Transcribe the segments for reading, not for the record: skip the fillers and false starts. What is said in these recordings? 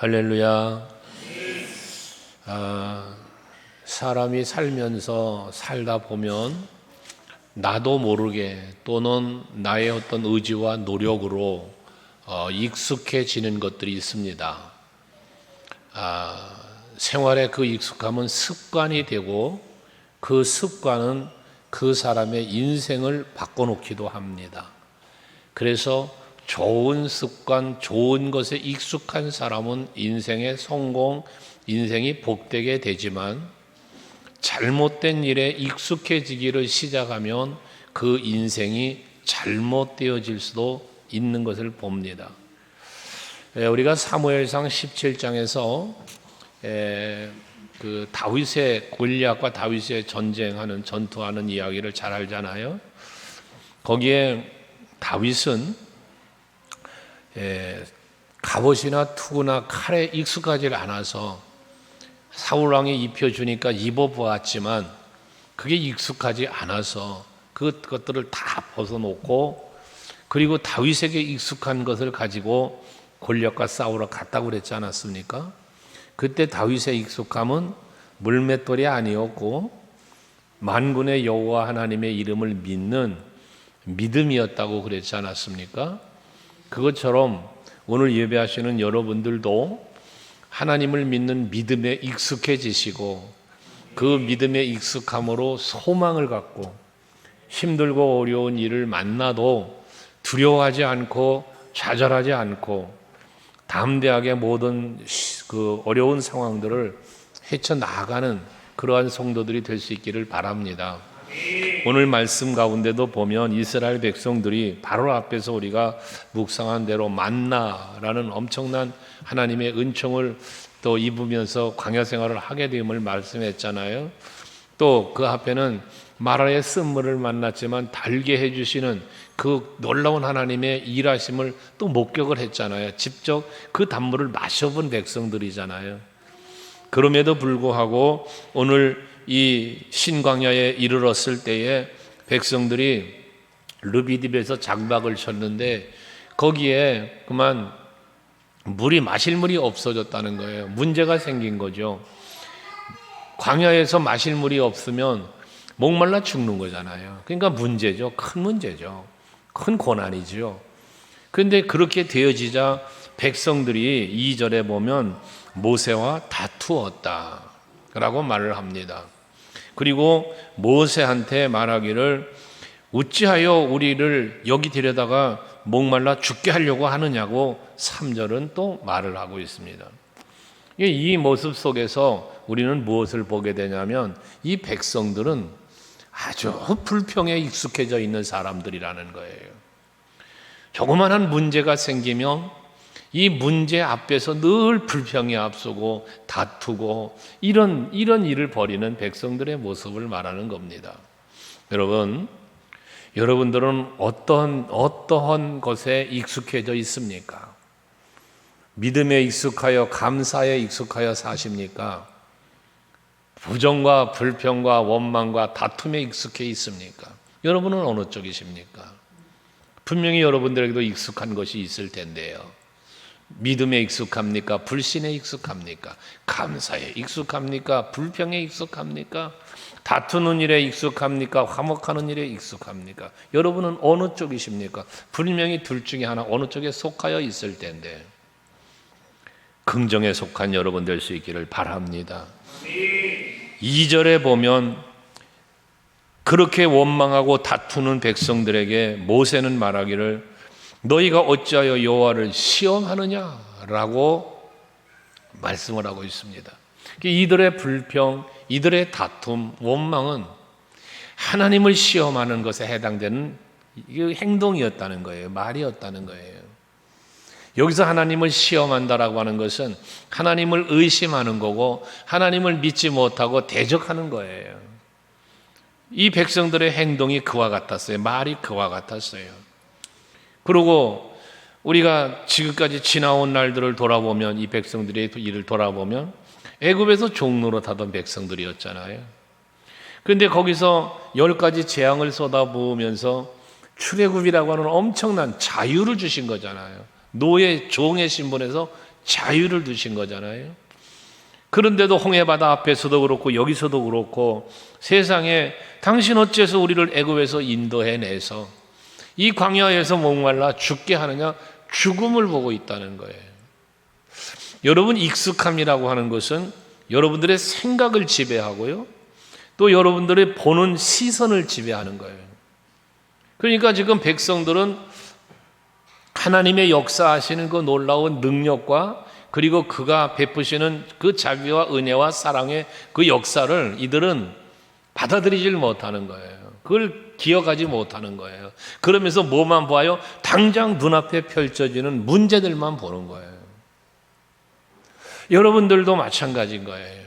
할렐루야. 사람이 살다 보면 나도 모르게 또는 나의 어떤 의지와 노력으로 익숙해지는 것들이 있습니다. 생활의 그 익숙함은 습관이 되고 그 습관은 그 사람의 인생을 바꿔놓기도 합니다. 그래서 좋은 습관, 좋은 것에 익숙한 사람은 인생의 성공, 인생이 복되게 되지만 잘못된 일에 익숙해지기를 시작하면 그 인생이 잘못되어질 수도 있는 것을 봅니다. 우리가 사무엘상 17장에서 그 다윗의 골리앗과 다윗의 전투하는 이야기를 잘 알잖아요. 거기에 다윗은 갑옷이나 투구나 칼에 익숙하지 않아서 사울 왕이 입혀주니까 입어보았지만 그게 익숙하지 않아서 그것들을 다 벗어놓고 그리고 다윗에게 익숙한 것을 가지고 골리앗과 싸우러 갔다고 그랬지 않았습니까? 그때 다윗의 익숙함은 물맷돌이 아니었고 만군의 여호와 하나님의 이름을 믿는 믿음이었다고 그랬지 않았습니까? 그것처럼 오늘 예배하시는 여러분들도 하나님을 믿는 믿음에 익숙해지시고 그 믿음에 익숙함으로 소망을 갖고 힘들고 어려운 일을 만나도 두려워하지 않고 좌절하지 않고 담대하게 모든 그 어려운 상황들을 헤쳐나가는 그러한 성도들이 될 수 있기를 바랍니다. 오늘 말씀 가운데도 보면 이스라엘 백성들이 바로 앞에서 우리가 묵상한 대로 만나라는 엄청난 하나님의 은총을 또 입으면서 광야 생활을 하게 됨을 말씀했잖아요. 또 그 앞에는 마라의 쓴물을 만났지만 달게 해주시는 그 놀라운 하나님의 일하심을 또 목격을 했잖아요. 직접 그 단물을 마셔본 백성들이잖아요. 그럼에도 불구하고 오늘 이 신광야에 이르렀을 때에 백성들이 르비딤에서 장막을 쳤는데 거기에 그만 마실 물이 없어졌다는 거예요. 문제가 생긴 거죠. 광야에서 마실 물이 없으면 목말라 죽는 거잖아요. 그러니까 문제죠. 큰 문제죠. 큰 고난이죠. 그런데 그렇게 되어지자 백성들이 2절에 보면 모세와 다투었다 라고 말을 합니다. 그리고 모세한테 말하기를 어찌하여 우리를 여기 데려다가 목말라 죽게 하려고 하느냐고 3절은 또 말을 하고 있습니다. 이 모습 속에서 우리는 무엇을 보게 되냐면 이 백성들은 아주 불평에 익숙해져 있는 사람들이라는 거예요. 조그마한 문제가 생기면 이 문제 앞에서 늘 불평이 앞서고 다투고 이런 일을 벌이는 백성들의 모습을 말하는 겁니다. 여러분들은 어떠한 것에 익숙해져 있습니까? 믿음에 익숙하여 감사에 익숙하여 사십니까? 부정과 불평과 원망과 다툼에 익숙해 있습니까? 여러분은 어느 쪽이십니까? 분명히 여러분들에게도 익숙한 것이 있을 텐데요. 믿음에 익숙합니까? 불신에 익숙합니까? 감사에 익숙합니까? 불평에 익숙합니까? 다투는 일에 익숙합니까? 화목하는 일에 익숙합니까? 여러분은 어느 쪽이십니까? 분명히 둘 중에 하나 어느 쪽에 속하여 있을 텐데 긍정에 속한 여러분 될 수 있기를 바랍니다. 2절에 보면 그렇게 원망하고 다투는 백성들에게 모세는 말하기를 너희가 어찌하여 여호와를 시험하느냐라고 말씀을 하고 있습니다. 이들의 불평, 이들의 다툼, 원망은 하나님을 시험하는 것에 해당되는 행동이었다는 거예요. 말이었다는 거예요. 여기서 하나님을 시험한다라고 하는 것은 하나님을 의심하는 거고 하나님을 믿지 못하고 대적하는 거예요. 이 백성들의 행동이 그와 같았어요. 말이 그와 같았어요. 그리고 우리가 지금까지 지나온 날들을 돌아보면 이 백성들의 일을 돌아보면 애굽에서 종노릇하던 백성들이었잖아요. 그런데 거기서 10가지 재앙을 쏟아부으면서 출애굽이라고 하는 엄청난 자유를 주신 거잖아요. 노예 종의 신분에서 자유를 두신 거잖아요. 그런데도 홍해바다 앞에서도 그렇고 여기서도 그렇고 세상에 당신 어째서 우리를 애굽에서 인도해내서 이 광야에서 목말라 죽게 하느냐, 죽음을 보고 있다는 거예요. 여러분, 익숙함이라고 하는 것은 여러분들의 생각을 지배하고요, 또 여러분들의 보는 시선을 지배하는 거예요. 그러니까 지금 백성들은 하나님의 역사하시는 그 놀라운 능력과 그리고 그가 베푸시는 그 자비와 은혜와 사랑의 그 역사를 이들은 받아들이질 못하는 거예요. 그걸 기억하지 못하는 거예요. 그러면서 뭐만 봐요? 당장 눈앞에 펼쳐지는 문제들만 보는 거예요. 여러분들도 마찬가지인 거예요.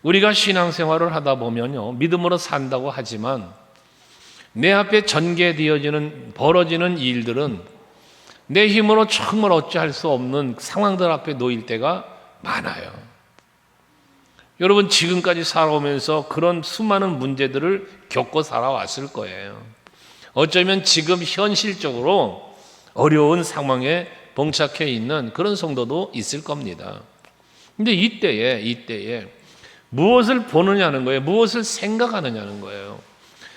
우리가 신앙생활을 하다 보면요, 믿음으로 산다고 하지만 내 앞에 전개되어지는 벌어지는 일들은 내 힘으로 정말 어찌할 수 없는 상황들 앞에 놓일 때가 많아요. 여러분, 지금까지 살아오면서 그런 수많은 문제들을 겪고 살아왔을 거예요. 어쩌면 지금 현실적으로 어려운 상황에 봉착해 있는 그런 성도도 있을 겁니다. 근데 이때에 무엇을 보느냐는 거예요. 무엇을 생각하느냐는 거예요.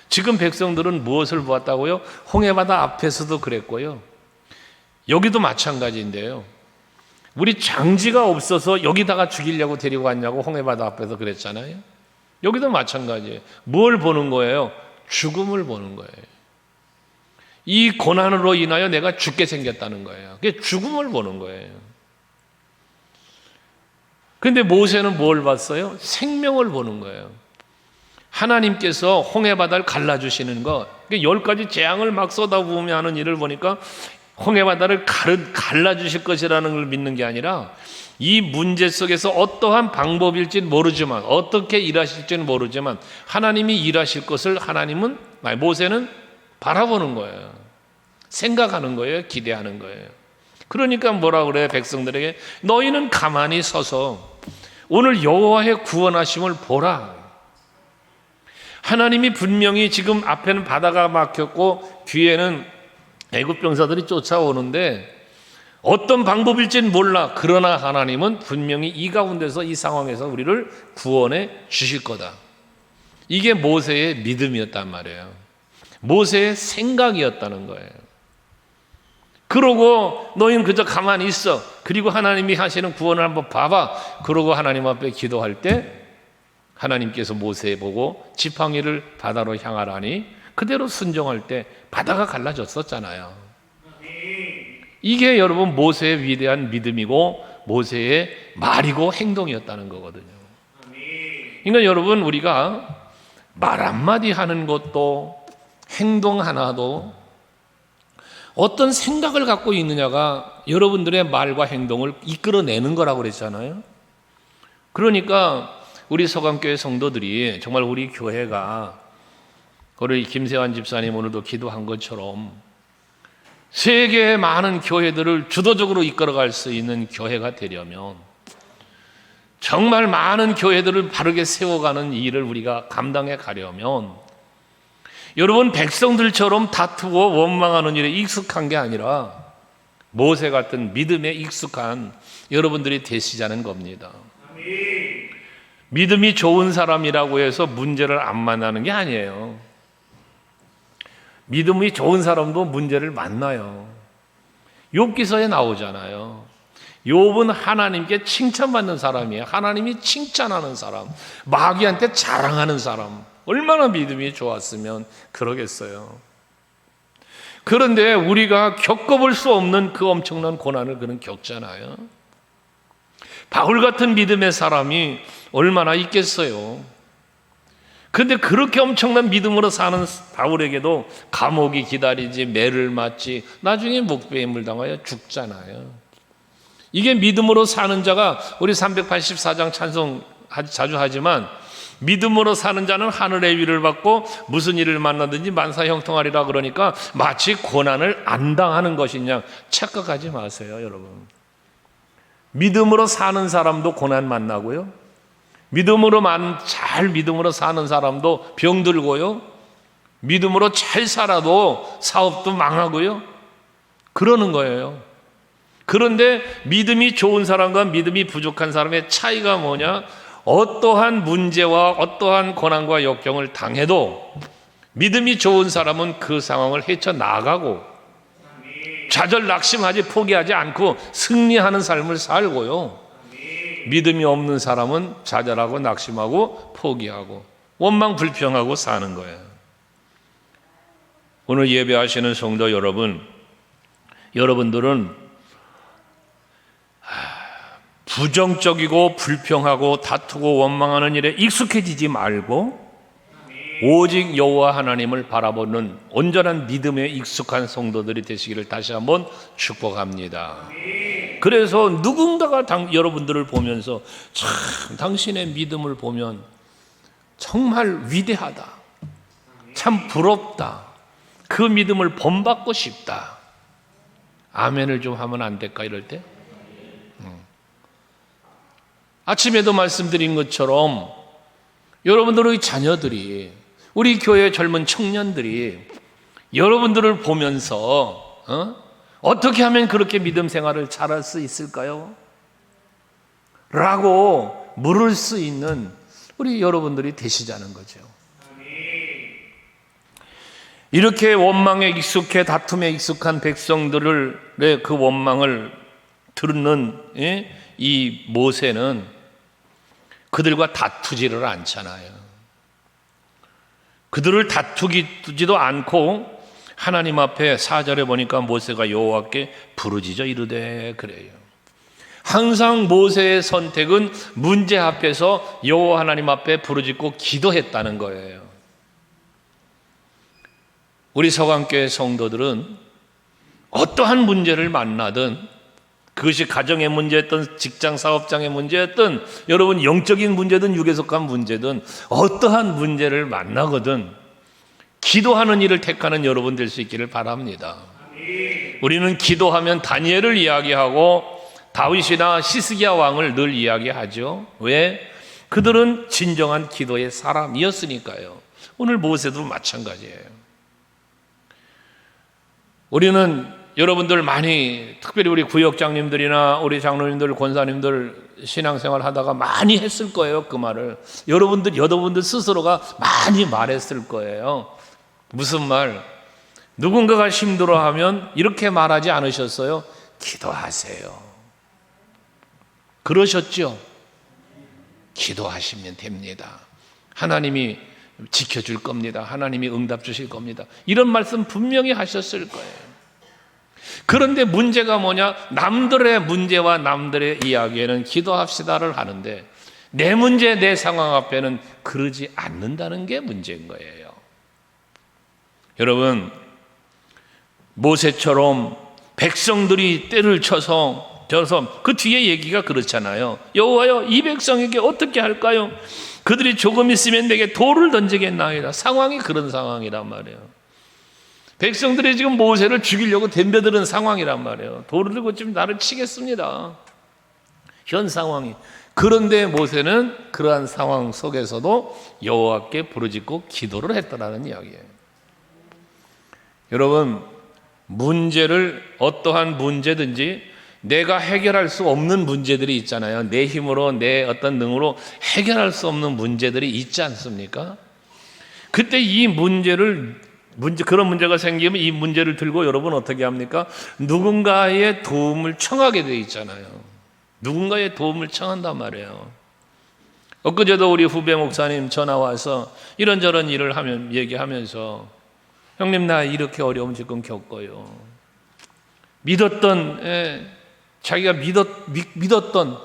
지금 백성들은 무엇을 보았다고요? 홍해바다 앞에서도 그랬고요, 여기도 마찬가지인데요. 우리 장지가 없어서 여기다가 죽이려고 데리고 왔냐고 홍해바다 앞에서 그랬잖아요. 여기도 마찬가지예요. 뭘 보는 거예요? 죽음을 보는 거예요. 이 고난으로 인하여 내가 죽게 생겼다는 거예요. 그게 죽음을 보는 거예요. 그런데 모세는 뭘 봤어요? 생명을 보는 거예요. 하나님께서 홍해바다를 갈라주시는 것, 10가지 재앙을 막 쏟아부으며 하는 일을 보니까 홍해바다를 갈라주실 것이라는 걸 믿는 게 아니라 이 문제 속에서 어떠한 방법일지는 모르지만, 어떻게 일하실지는 모르지만 하나님이 일하실 것을 모세는 바라보는 거예요. 생각하는 거예요. 기대하는 거예요. 그러니까 뭐라 그래요? 백성들에게 너희는 가만히 서서 오늘 여호와의 구원하심을 보라. 하나님이 분명히 지금 앞에는 바다가 막혔고 뒤에는 애굽 병사들이 쫓아오는데 어떤 방법일지는 몰라. 그러나 하나님은 분명히 이 가운데서, 이 상황에서 우리를 구원해 주실 거다. 이게 모세의 믿음이었단 말이에요. 모세의 생각이었다는 거예요. 그러고 너희는 그저 가만히 있어. 그리고 하나님이 하시는 구원을 한번 봐봐. 그러고 하나님 앞에 기도할 때 하나님께서 모세 보고 지팡이를 바다로 향하라니 그대로 순종할 때 바다가 갈라졌었잖아요. 이게 여러분 모세의 위대한 믿음이고 모세의 말이고 행동이었다는 거거든요. 그러니까 여러분, 우리가 말 한마디 하는 것도 행동 하나도 어떤 생각을 갖고 있느냐가 여러분들의 말과 행동을 이끌어내는 거라고 그랬잖아요. 그러니까 우리 서강교회 성도들이 정말 우리 교회가 우리 김세환 집사님 오늘도 기도한 것처럼 세계의 많은 교회들을 주도적으로 이끌어갈 수 있는 교회가 되려면, 정말 많은 교회들을 바르게 세워가는 일을 우리가 감당해 가려면 여러분, 백성들처럼 다투고 원망하는 일에 익숙한 게 아니라 모세 같은 믿음에 익숙한 여러분들이 되시자는 겁니다. 믿음이 좋은 사람이라고 해서 문제를 안 만나는 게 아니에요. 믿음이 좋은 사람도 문제를 만나요. 욥기서에 나오잖아요. 욥은 하나님께 칭찬받는 사람이에요. 하나님이 칭찬하는 사람, 마귀한테 자랑하는 사람. 얼마나 믿음이 좋았으면 그러겠어요. 그런데 우리가 겪어볼 수 없는 그 엄청난 고난을 그는 겪잖아요. 바울 같은 믿음의 사람이 얼마나 있겠어요. 그런데 그렇게 엄청난 믿음으로 사는 바울에게도 감옥이 기다리지, 매를 맞지, 나중에 목배임을 당하여 죽잖아요. 이게 믿음으로 사는 자가, 우리 384장 찬송 자주 하지만, 믿음으로 사는 자는 하늘의 위를 받고 무슨 일을 만나든지 만사형통하리라 그러니까 마치 고난을 안 당하는 것이냐 착각하지 마세요, 여러분. 믿음으로 사는 사람도 고난 만나고요, 믿음으로 사는 사람도 병들고요, 믿음으로 잘 살아도 사업도 망하고요, 그러는 거예요. 그런데 믿음이 좋은 사람과 믿음이 부족한 사람의 차이가 뭐냐? 어떠한 문제와 어떠한 고난과 역경을 당해도 믿음이 좋은 사람은 그 상황을 헤쳐나가고 좌절 낙심하지 포기하지 않고 승리하는 삶을 살고요. 믿음이 없는 사람은 좌절하고 낙심하고 포기하고 원망 불평하고 사는 거예요. 오늘 예배하시는 성도 여러분, 여러분들은 부정적이고 불평하고 다투고 원망하는 일에 익숙해지지 말고 오직 여호와 하나님을 바라보는 온전한 믿음에 익숙한 성도들이 되시기를 다시 한번 축복합니다. 그래서 누군가가 여러분들을 보면서 참 당신의 믿음을 보면 정말 위대하다, 참 부럽다, 그 믿음을 본받고 싶다. 아멘을 좀 하면 안 될까 이럴 때? 아침에도 말씀드린 것처럼 여러분들의 자녀들이, 우리 교회 젊은 청년들이 여러분들을 보면서 어떻게 하면 그렇게 믿음 생활을 잘할 수 있을까요? 라고 물을 수 있는 우리 여러분들이 되시자는 거죠. 이렇게 원망에 익숙해 다툼에 익숙한 백성들의 그 원망을 듣는 이 모세는 그들과 다투지를 않잖아요. 그들을 다투지도 않고 하나님 앞에 4절에 보니까 모세가 여호와께 부르짖어 이르되 그래요. 항상 모세의 선택은 문제 앞에서 여호와 하나님 앞에 부르짖고 기도했다는 거예요. 우리 서강교회 성도들은 어떠한 문제를 만나든, 그것이 가정의 문제였든 직장 사업장의 문제였든 여러분 영적인 문제든 육에 속한 문제든 어떠한 문제를 만나거든 기도하는 일을 택하는 여러분 될 수 있기를 바랍니다. 우리는 기도하면 다니엘을 이야기하고 다윗이나 시스기야 왕을 늘 이야기하죠. 왜? 그들은 진정한 기도의 사람이었으니까요. 오늘 모세도 마찬가지예요. 우리는 여러분들 많이, 특별히 우리 구역장님들이나 우리 장로님들, 권사님들 신앙생활 하다가 많이 했을 거예요. 그 말을 여러분들 스스로가 많이 말했을 거예요. 무슨 말? 누군가가 힘들어하면 이렇게 말하지 않으셨어요? 기도하세요. 그러셨죠? 기도하시면 됩니다. 하나님이 지켜줄 겁니다. 하나님이 응답 주실 겁니다. 이런 말씀 분명히 하셨을 거예요. 그런데 문제가 뭐냐? 남들의 문제와 남들의 이야기에는 기도합시다를 하는데 내 문제, 내 상황 앞에는 그러지 않는다는 게 문제인 거예요. 여러분, 모세처럼 백성들이 때를 쳐서 그 뒤에 얘기가 그렇잖아요. 여호와여, 이 백성에게 어떻게 할까요? 그들이 조금 있으면 내게 돌을 던지겠나이다. 상황이 그런 상황이란 말이에요. 백성들이 지금 모세를 죽이려고 덤벼드는 상황이란 말이에요. 돌을 들고 지금 나를 치겠습니다. 현 상황이. 그런데 모세는 그러한 상황 속에서도 여호와께 부르짖고 기도를 했다라는 이야기예요. 여러분, 문제를, 어떠한 문제든지 내가 해결할 수 없는 문제들이 있잖아요. 내 힘으로, 내 어떤 능으로 해결할 수 없는 문제들이 있지 않습니까? 그때 이 그런 문제가 생기면 이 문제를 들고 여러분 어떻게 합니까? 누군가의 도움을 청하게 돼 있잖아요. 누군가의 도움을 청한단 말이에요. 엊그제도 우리 후배 목사님 전화 와서 이런저런 일을 얘기하면서 형님, 나 이렇게 어려움 지금 겪어요. 자기가 믿었던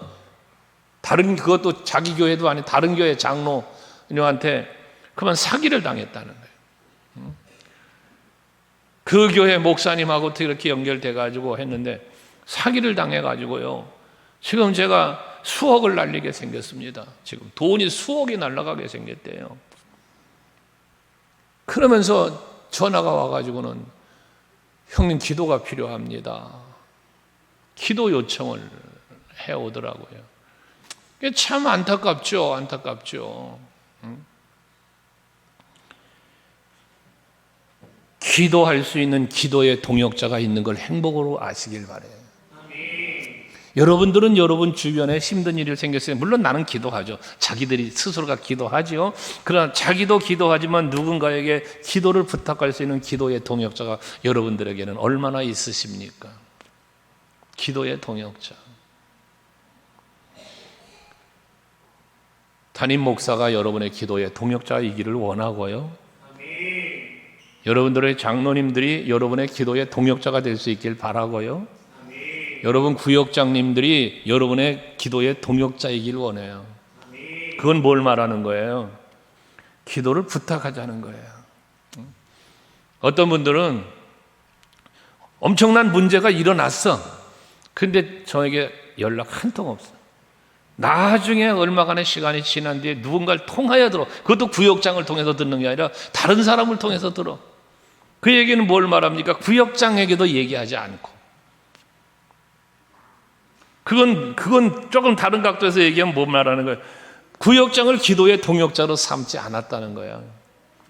다른, 그것도 자기 교회도 아닌 다른 교회 장로님한테 그만 사기를 당했다는 거예요. 그 교회 목사님하고 이렇게 연결돼가지고 했는데 사기를 당해가지고요. 지금 제가 수억을 날리게 생겼습니다. 지금 돈이 수억이 날아가게 생겼대요. 그러면서 전화가 와가지고는 형님 기도가 필요합니다. 기도 요청을 해오더라고요. 참 안타깝죠. 안타깝죠. 기도할 수 있는 기도의 동역자가 있는 걸 행복으로 아시길 바래요. 여러분들은 여러분 주변에 힘든 일이 생겼어요. 물론 나는 기도하죠. 자기들이 스스로가 기도하지요. 그러나 자기도 기도하지만 누군가에게 기도를 부탁할 수 있는 기도의 동역자가 여러분들에게는 얼마나 있으십니까? 기도의 동역자. 담임 목사가 여러분의 기도의 동역자이기를 원하고요. 여러분들의 장로님들이 여러분의 기도의 동역자가 될 수 있길 바라고요. 여러분 구역장님들이 여러분의 기도의 동역자이길 원해요. 그건 뭘 말하는 거예요? 기도를 부탁하자는 거예요. 어떤 분들은 엄청난 문제가 일어났어. 근데 저에게 연락 한 통 없어. 나중에 얼마간의 시간이 지난 뒤에 누군가를 통하여 들어. 그것도 구역장을 통해서 듣는 게 아니라 다른 사람을 통해서 들어. 그 얘기는 뭘 말합니까? 구역장에게도 얘기하지 않고. 그건 조금 다른 각도에서 얘기하면 뭐 말하는 거예요? 구역장을 기도의 동역자로 삼지 않았다는 거예요.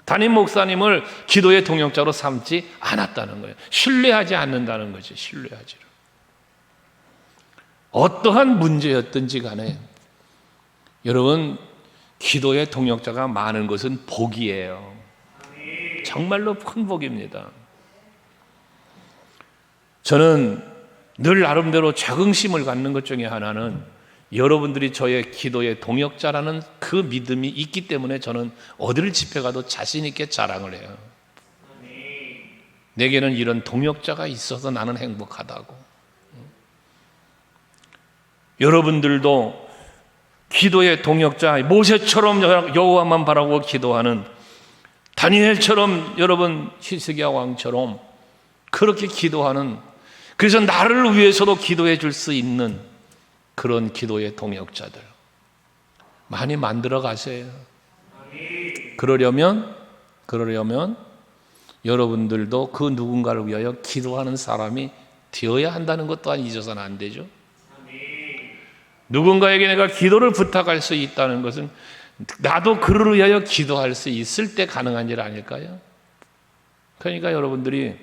담임 목사님을 기도의 동역자로 삼지 않았다는 거예요. 신뢰하지 않는다는 거죠. 신뢰하지. 어떠한 문제였든지 간에 여러분 기도의 동역자가 많은 것은 복이에요. 정말로 큰 복입니다. 저는 늘 나름대로 자긍심을 갖는 것 중에 하나는 여러분들이 저의 기도의 동역자라는 그 믿음이 있기 때문에 저는 어디를 집회 가도 자신 있게 자랑을 해요. 내게는 이런 동역자가 있어서 나는 행복하다고. 여러분들도 기도의 동역자, 모세처럼 여호와만 바라고 기도하는 다니엘처럼 여러분 히스기야 왕처럼 그렇게 기도하는, 그래서 나를 위해서도 기도해 줄 수 있는 그런 기도의 동역자들 많이 만들어 가세요. 그러려면 여러분들도 그 누군가를 위하여 기도하는 사람이 되어야 한다는 것 또한 잊어서는 안 되죠. 누군가에게 내가 기도를 부탁할 수 있다는 것은 나도 그를 위하여 기도할 수 있을 때 가능한 일 아닐까요? 그러니까 여러분들이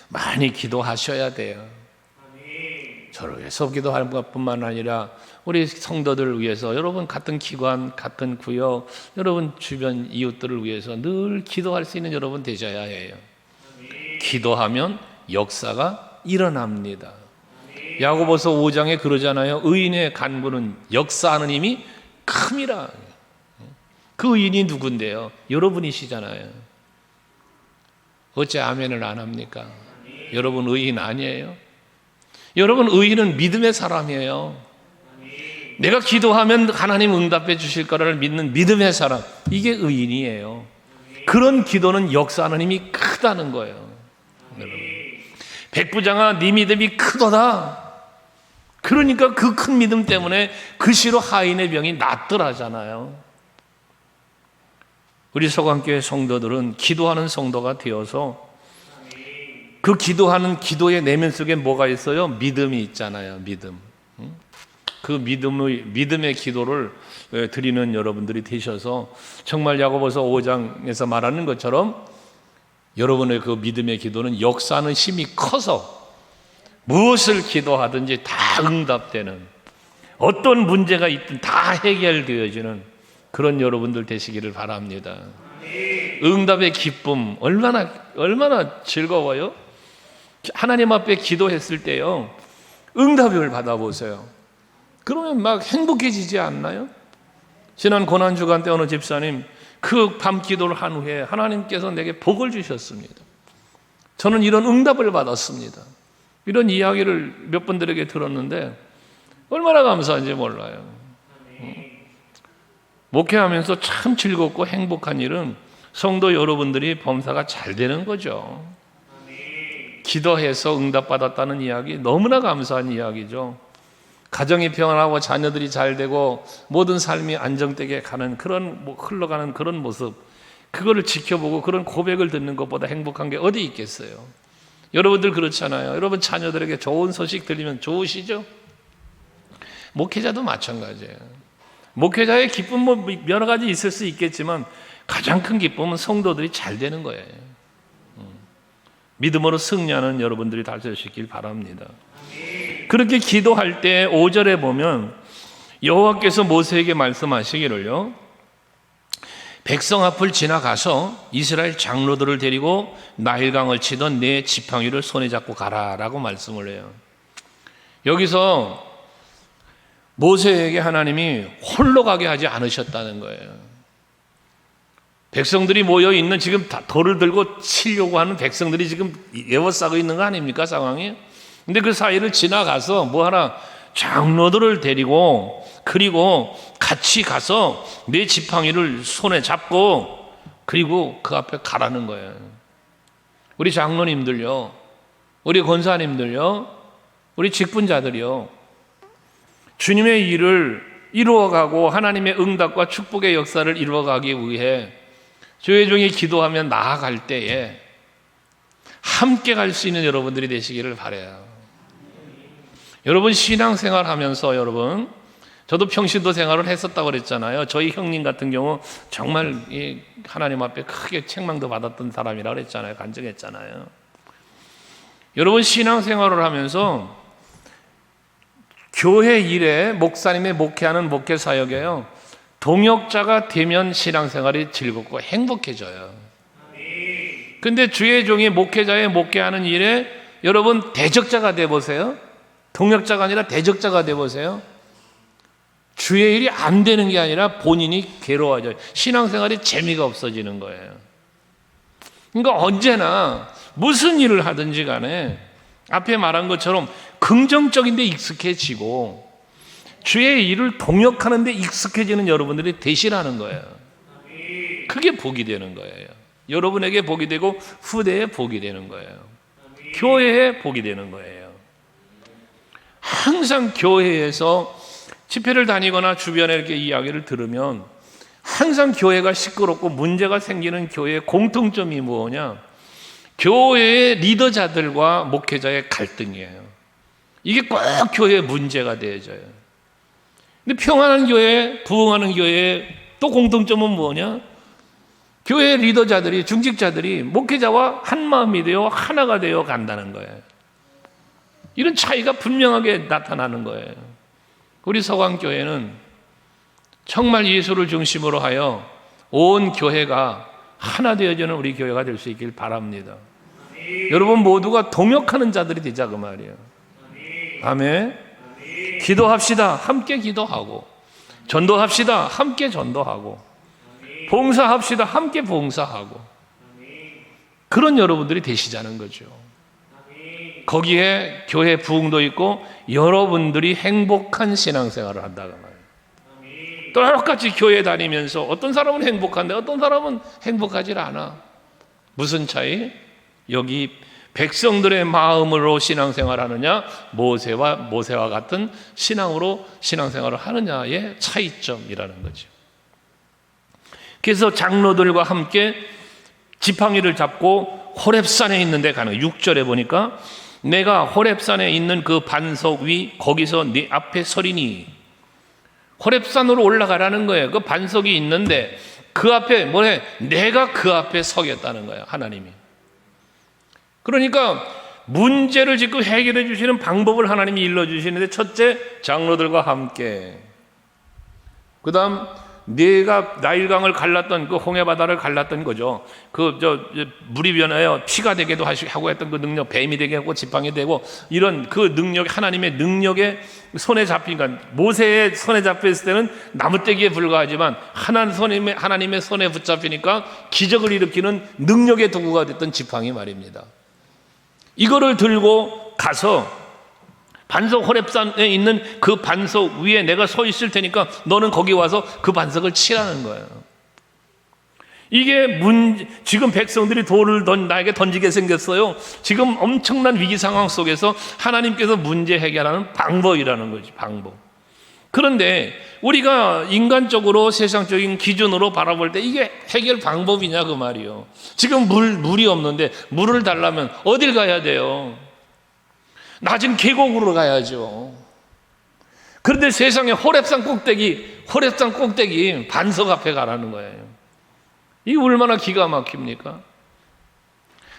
많이 기도하셔야 돼요. 저를 위해서 기도하는 것뿐만 아니라 우리 성도들을 위해서, 여러분 같은 기관, 같은 구역, 여러분 주변 이웃들을 위해서 늘 기도할 수 있는 여러분 되셔야 해요. 기도하면 역사가 일어납니다. 야고보서 5장에 그러잖아요. 의인의 간구는 역사하는 힘이 큼이라. 그 의인이 누군데요? 여러분이시잖아요. 어째 아멘을 안 합니까? 여러분 의인 아니에요? 여러분 의인은 믿음의 사람이에요. 내가 기도하면 하나님 응답해 주실 거를 믿는 믿음의 사람, 이게 의인이에요. 그런 기도는 역사하는 힘이 크다는 거예요. 백부장아 네 믿음이 크도다. 그러니까 그 큰 믿음 때문에 그 시로 하인의 병이 낫더라잖아요. 우리 서강교회 성도들은 기도하는 성도가 되어서 그 기도하는 기도의 내면 속에 뭐가 있어요? 믿음이 있잖아요. 믿음. 그 믿음의 기도를 드리는 여러분들이 되셔서 정말 야고보서 5장에서 말하는 것처럼 여러분의 그 믿음의 기도는 역사하는 힘이 커서 무엇을 기도하든지 다 응답되는, 어떤 문제가 있든 다 해결되어지는 그런 여러분들 되시기를 바랍니다. 응답의 기쁨 얼마나 즐거워요? 하나님 앞에 기도했을 때요, 응답을 받아보세요. 그러면 막 행복해지지 않나요? 지난 고난주간 때 어느 집사님 그 밤 기도를 한 후에 하나님께서 내게 복을 주셨습니다. 저는 이런 응답을 받았습니다. 이런 이야기를 몇 분들에게 들었는데 얼마나 감사한지 몰라요. 목회하면서 참 즐겁고 행복한 일은 성도 여러분들이 범사가 잘 되는 거죠. 기도해서 응답받았다는 이야기 너무나 감사한 이야기죠. 가정이 평안하고 자녀들이 잘 되고 모든 삶이 안정되게 가는 그런 흘러가는 그런 모습, 그거를 지켜보고 그런 고백을 듣는 것보다 행복한 게 어디 있겠어요? 여러분들 그렇잖아요. 여러분 자녀들에게 좋은 소식 들리면 좋으시죠? 목회자도 마찬가지예요. 목회자의 기쁨 뭐 여러 가지 있을 수 있겠지만 가장 큰 기쁨은 성도들이 잘 되는 거예요. 믿음으로 승리하는 여러분들이 되시길 바랍니다. 그렇게 기도할 때 5절에 보면 여호와께서 모세에게 말씀하시기를요, 백성 앞을 지나가서 이스라엘 장로들을 데리고 나일강을 치던 내 지팡이를 손에 잡고 가라라고 말씀을 해요. 여기서 모세에게 하나님이 홀로 가게 하지 않으셨다는 거예요. 백성들이 모여 있는, 지금 돌을 들고 치려고 하는 백성들이 지금 에워싸고 있는 거 아닙니까, 상황이? 근데 그 사이를 지나가서 뭐 하나, 장로들을 데리고, 그리고 같이 가서 내 지팡이를 손에 잡고, 그리고 그 앞에 가라는 거예요. 우리 장로님들요, 우리 권사님들요, 우리 직분자들이요, 주님의 일을 이루어가고 하나님의 응답과 축복의 역사를 이루어가기 위해 주의 종이 기도하며 나아갈 때에 함께 갈 수 있는 여러분들이 되시기를 바라요. 여러분, 신앙생활 하면서 여러분, 저도 평신도 생활을 했었다고 그랬잖아요. 저희 형님 같은 경우 정말 하나님 앞에 크게 책망도 받았던 사람이라고 그랬잖아요. 간증했잖아요. 여러분, 신앙생활을 하면서 교회 일에 목사님의 목회하는 목회 사역에요, 동역자가 되면 신앙생활이 즐겁고 행복해져요. 근데 주의 종이 목회자의 목회하는 일에 여러분 대적자가 되어보세요. 동역자가 아니라 대적자가 되어보세요. 주의 일이 안 되는 게 아니라 본인이 괴로워져요. 신앙생활이 재미가 없어지는 거예요. 그러니까 언제나 무슨 일을 하든지 간에 앞에 말한 것처럼 긍정적인 데 익숙해지고 주의 일을 동역하는 데 익숙해지는 여러분들이 되시라는 거예요. 그게 복이 되는 거예요. 여러분에게 복이 되고 후대에 복이 되는 거예요. 교회에 복이 되는 거예요. 항상 교회에서 집회를 다니거나 주변에 이렇게 이야기를 들으면 항상 교회가 시끄럽고 문제가 생기는 교회의 공통점이 뭐냐? 교회의 리더자들과 목회자의 갈등이에요. 이게 꼭 교회의 문제가 되어져요. 근데 평안한 교회, 부흥하는 교회의 또 공통점은 뭐냐? 교회 리더자들이, 중직자들이 목회자와 한 마음이 되어 하나가 되어 간다는 거예요. 이런 차이가 분명하게 나타나는 거예요. 우리 서강교회는 정말 예수를 중심으로 하여 온 교회가 하나 되어지는 우리 교회가 될 수 있길 바랍니다. 여러분 모두가 동역하는 자들이 되자 그 말이에요. 아멘. 기도합시다. 함께 기도하고, 전도합시다. 함께 전도하고, 봉사합시다. 함께 봉사하고, 그런 여러분들이 되시자는 거죠. 거기에 교회 부흥도 있고 여러분들이 행복한 신앙생활을 한다고 말이에요. 똑같이 교회 다니면서 어떤 사람은 행복한데 어떤 사람은 행복하지 않아. 무슨 차이? 여기 백성들의 마음으로 신앙생활하느냐, 모세와 같은 신앙으로 신앙생활을 하느냐의 차이점이라는 거죠. 그래서 장로들과 함께 지팡이를 잡고 호렙산에 있는 데 가는 거예요. 6절에 보니까 내가 호렙산에 있는 그 반석 위 거기서 네 앞에 서리니, 호렙산으로 올라가라는 거예요. 그 반석이 있는데 그 앞에 뭐래? 내가 그 앞에 서겠다는 거예요. 하나님이. 그러니까 문제를 지금 해결해 주시는 방법을 하나님이 일러주시는데, 첫째, 장로들과 함께, 그 다음 네가 나일강을 갈랐던 그 홍해바다를 갈랐던 거죠. 물이 변하여 피가 되게도 하고 했던 그 능력, 뱀이 되게 하고 지팡이 되고, 이런 그 능력, 하나님의 능력에 손에 잡히니까, 모세의 손에 잡혔을 때는 나무떼기에 불과하지만 하나님의 손에 붙잡히니까 기적을 일으키는 능력의 도구가 됐던 지팡이 말입니다. 이거를 들고 가서 반석, 호렙산에 있는 그 반석 위에 내가 서 있을 테니까 너는 거기 와서 그 반석을 치라는 거예요. 이게 지금 백성들이 돌을 나에게 던지게 생겼어요. 지금 엄청난 위기 상황 속에서 하나님께서 문제 해결하는 방법이라는 거지, 방법. 그런데 우리가 인간적으로 세상적인 기준으로 바라볼 때 이게 해결 방법이냐 그 말이요. 지금 물이 없는데 물을 달라면 어딜 가야 돼요? 낮은 계곡으로 가야죠. 그런데 세상에 호렙산 꼭대기 반석 앞에 가라는 거예요. 이게 얼마나 기가 막힙니까?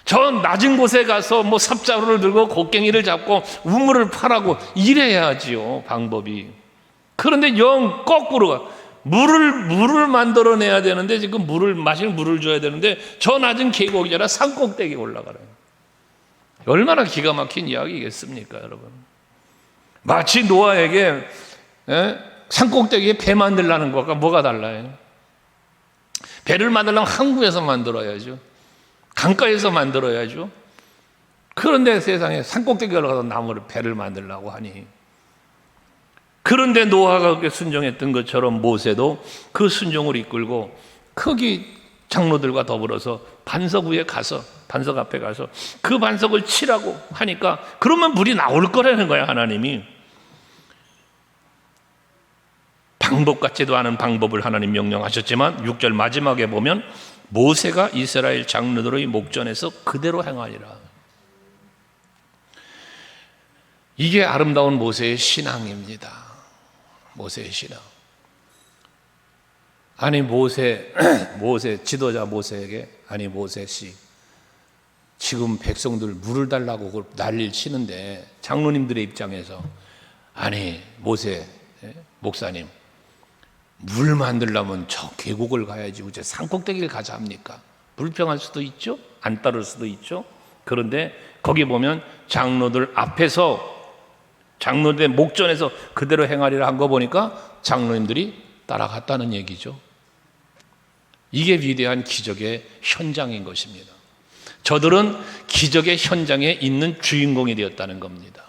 저 낮은 곳에 가서 뭐 삽자루를 들고 곡괭이를 잡고 우물을 파라고 이래야지요, 방법이. 그런데 영 거꾸로 가. 물을 만들어내야 되는데, 지금 마실 물을 줘야 되는데 저 낮은 계곡이 아니라 산꼭대기에 올라가라요. 얼마나 기가 막힌 이야기겠습니까, 여러분? 마치 노아에게 산꼭대기에 배 만들라는 것과 뭐가 달라요? 배를 만들려면 항구에서 만들어야죠. 강가에서 만들어야죠. 그런데 세상에 산꼭대기에 올라가서 배를 만들려고 하니, 그런데 노아가 그렇게 순종했던 것처럼 모세도 그 순종을 이끌고 거기 장로들과 더불어서 반석 앞에 가서 그 반석을 치라고 하니까, 그러면 물이 나올 거라는 거야. 하나님이 방법 같지도 않은 방법을 하나님 명령하셨지만 6절 마지막에 보면 모세가 이스라엘 장로들의 목전에서 그대로 행하니라. 이게 아름다운 모세의 신앙입니다. 모세의 신앙. 아니 모세 지도자 모세에게, 아니 모세 씨, 지금 백성들 물을 달라고 난리를 치는데 장로님들의 입장에서, 아니 모세 목사님, 물 만들려면 저 계곡을 가야지 어째 산꼭대기를 가자 합니까? 불평할 수도 있죠, 안 따를 수도 있죠. 그런데 거기 보면 장로들 앞에서, 장로들의 목전에서 그대로 행하리라 한 거 보니까 장로님들이 따라갔다는 얘기죠. 이게 위대한 기적의 현장인 것입니다. 저들은 기적의 현장에 있는 주인공이 되었다는 겁니다.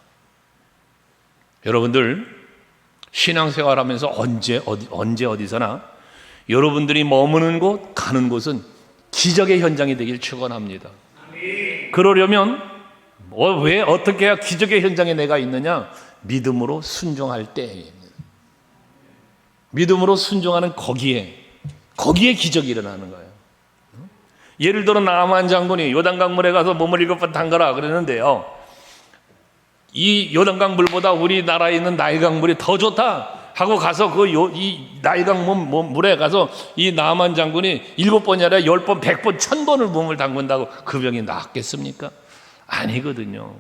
여러분들 신앙생활하면서 언제 어디서나 여러분들이 머무는 곳, 가는 곳은 기적의 현장이 되길 축원합니다. 그러려면 왜 어떻게 해야 기적의 현장에 내가 있느냐? 믿음으로 순종할 때입니다. 믿음으로 순종하는 거기에 기적이 일어나는 거예요. 예를 들어 나아만 장군이 요단강물에 가서 몸을 7번 담가라 그랬는데요, 이 요단강 물보다 우리나라에 있는 나일강 물이 더 좋다 하고 가서 이 나일강 물에 가서 이 나아만 장군이 7번이 아니라 10번, 100번, 1000번을 몸을 담근다고 그 병이 낫겠습니까? 아니거든요.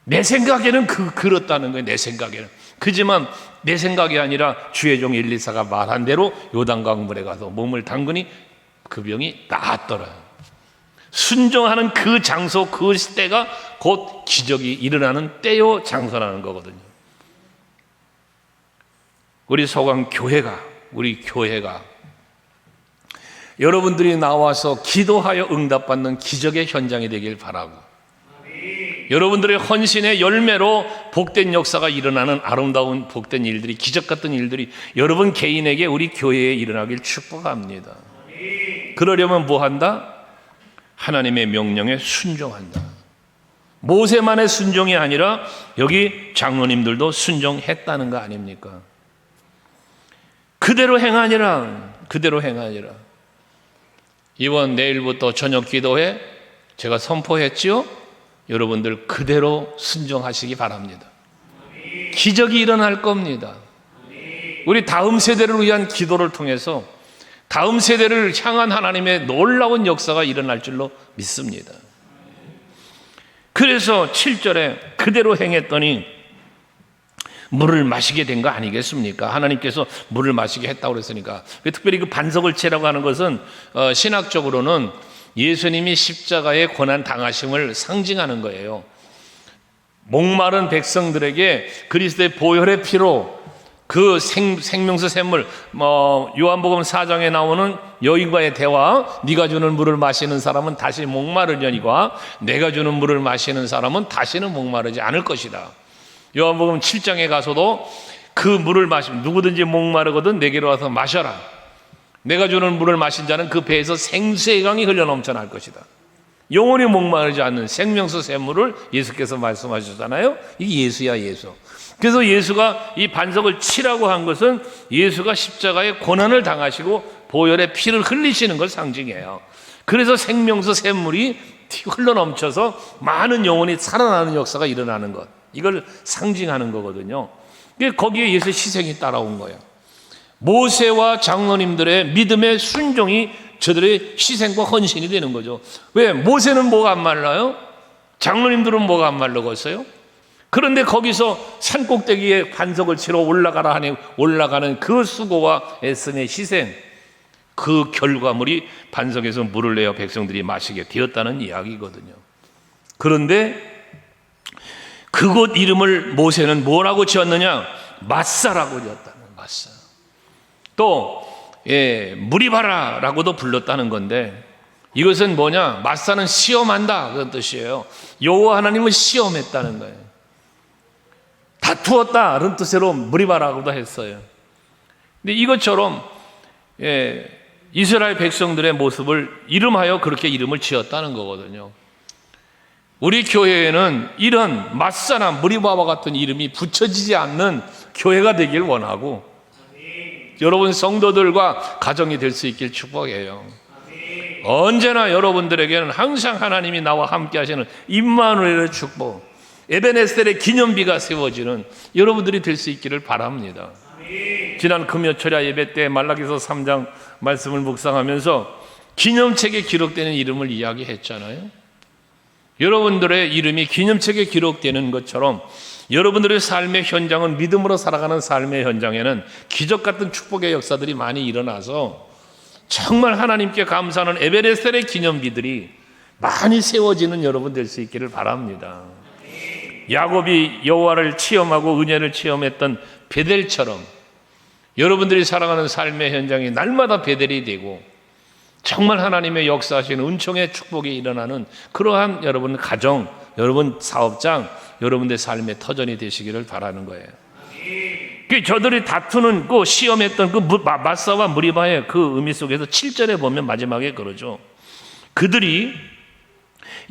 내 생각에는 그렇다는 거예요. 내 생각에는. 그지만 내 생각이 아니라 주의 종 엘리사가 말한 대로 요단강 물에 가서 몸을 담그니 그 병이 나았더라. 순종하는 그 장소, 그 때가 곧 기적이 일어나는 때요 장소라는 거거든요. 우리 소강 교회가, 우리 교회가 여러분들이 나와서 기도하여 응답받는 기적의 현장이 되길 바라고, 여러분들의 헌신의 열매로 복된 역사가 일어나는 아름다운 복된 일들이, 기적 같은 일들이 여러분 개인에게, 우리 교회에 일어나길 축복합니다. 그러려면 뭐 한다? 하나님의 명령에 순종한다. 모세만의 순종이 아니라 여기 장로님들도 순종했다는 거 아닙니까? 그대로 행하니라. 이번 내일부터 저녁 기도회 제가 선포했지요. 여러분들 그대로 순종하시기 바랍니다. 기적이 일어날 겁니다. 우리 다음 세대를 위한 기도를 통해서 다음 세대를 향한 하나님의 놀라운 역사가 일어날 줄로 믿습니다. 그래서 7절에 그대로 행했더니 물을 마시게 된 거 아니겠습니까? 하나님께서 물을 마시게 했다고 그랬으니까. 특별히 그 반석을 채라고 하는 것은 신학적으로는 예수님이 십자가의 고난 당하심을 상징하는 거예요. 목마른 백성들에게 그리스도의 보혈의 피로 그 생명수 샘물, 요한복음 4장에 나오는 여인과의 대화, 네가 주는 물을 마시는 사람은 다시 목마르려니와 내가 주는 물을 마시는 사람은 다시는 목마르지 않을 것이다. 요한복음 7장에 가서도 그 물을 마시면 누구든지 목마르거든 내게로 와서 마셔라. 내가 주는 물을 마신 자는 그 배에서 생수의 강이 흘러넘쳐날 것이다. 영원히 목마르지 않는 생명수 샘물을 예수께서 말씀하셨잖아요. 이게 예수야, 예수. 그래서 예수가 이 반석을 치라고 한 것은 예수가 십자가의 고난을 당하시고 보혈의 피를 흘리시는 걸 상징해요. 그래서 생명수 샘물이 흘러넘쳐서 많은 영혼이 살아나는 역사가 일어나는 것, 이걸 상징하는 거거든요. 거기에 예수의 희생이 따라온 거예요. 모세와 장로님들의 믿음의 순종이 저들의 희생과 헌신이 되는 거죠. 왜? 모세는 뭐가 안 말라요? 장로님들은 뭐가 안 말라겠어요? 그런데 거기서 산꼭대기에 반석을 치러 올라가라 하니 올라가는 그 수고와 애씀의 희생, 그 결과물이 반석에서 물을 내어 백성들이 마시게 되었다는 이야기거든요. 그런데 그곳 이름을 모세는 뭐라고 지었느냐? 마사라고 지었다는, 마사. 또 무리바라라고도 불렀다는 건데, 이것은 뭐냐? 마사는 시험한다 그런 뜻이에요. 여호와 하나님을 시험했다는 거예요. 다투었다 그런 뜻으로 무리바라고도 했어요. 근데 이것처럼 이스라엘 백성들의 모습을 이름하여 그렇게 이름을 지었다는 거거든요. 우리 교회에는 이런 마사나 무리바와 같은 이름이 붙여지지 않는 교회가 되길 원하고, 여러분 성도들과 가정이 될 수 있길 축복해요. 언제나 여러분들에게는 항상 하나님이 나와 함께 하시는 임마누엘의 축복, 에베네셀의 기념비가 세워지는 여러분들이 될 수 있기를 바랍니다. 지난 금요철야 예배 때 말라기서 3장 말씀을 묵상하면서 기념책에 기록되는 이름을 이야기했잖아요. 여러분들의 이름이 기념책에 기록되는 것처럼 여러분들의 삶의 현장은, 믿음으로 살아가는 삶의 현장에는 기적 같은 축복의 역사들이 많이 일어나서 정말 하나님께 감사하는 에베레셀의 기념비들이 많이 세워지는 여러분 될 수 있기를 바랍니다. 야곱이 여호와를 체험하고 은혜를 체험했던 베델처럼 여러분들이 살아가는 삶의 현장이 날마다 베델이 되고 정말 하나님의 역사하시는 은총의 축복이 일어나는 그러한 여러분 가정, 여러분 사업장, 여러분들의 삶의 터전이 되시기를 바라는 거예요. 저들이 다투는 그 시험했던 그 마사와 무리바의 그 의미 속에서 7절에 보면 마지막에 그러죠. 그들이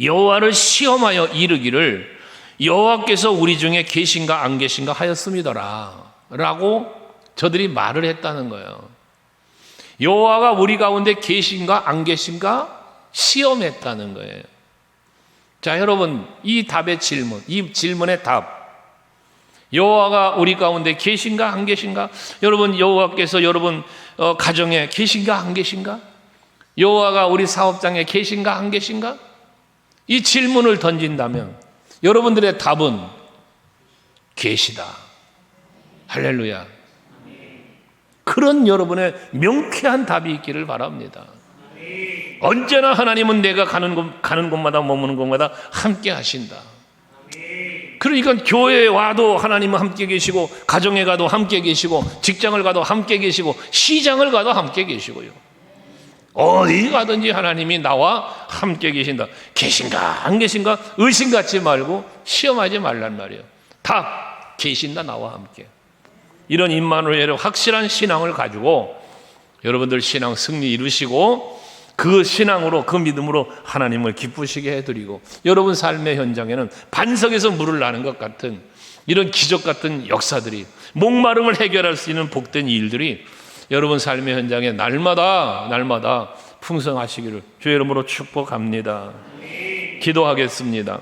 여호와를 시험하여 이르기를 여호와께서 우리 중에 계신가 안 계신가 하였습니다라 라고 저들이 말을 했다는 거예요. 여호와가 우리 가운데 계신가 안 계신가 시험했다는 거예요. 자, 여러분, 이 답의 질문, 이 질문의 답, 여호와가 우리 가운데 계신가 안 계신가? 여러분, 여호와께서 여러분 가정에 계신가 안 계신가? 여호와가 우리 사업장에 계신가 안 계신가? 이 질문을 던진다면 여러분들의 답은 계시다. 할렐루야. 그런 여러분의 명쾌한 답이 있기를 바랍니다. 언제나 하나님은 내가 가는 곳마다 머무는 곳마다 함께 하신다. 그러니까 교회에 와도 하나님은 함께 계시고, 가정에 가도 함께 계시고, 직장을 가도 함께 계시고, 시장을 가도 함께 계시고요. 어디 가든지 하나님이 나와 함께 계신다. 계신가 안 계신가 의심 갖지 말고 시험하지 말란 말이에요. 답, 계신다, 나와 함께. 이런 임마누엘의 확실한 신앙을 가지고 여러분들 신앙 승리 이루시고, 그 신앙으로, 그 믿음으로 하나님을 기쁘시게 해드리고, 여러분 삶의 현장에는 반석에서 물을 나는 것 같은 이런 기적 같은 역사들이, 목마름을 해결할 수 있는 복된 일들이 여러분 삶의 현장에 날마다 풍성하시기를 주의 이름으로 축복합니다. 기도하겠습니다.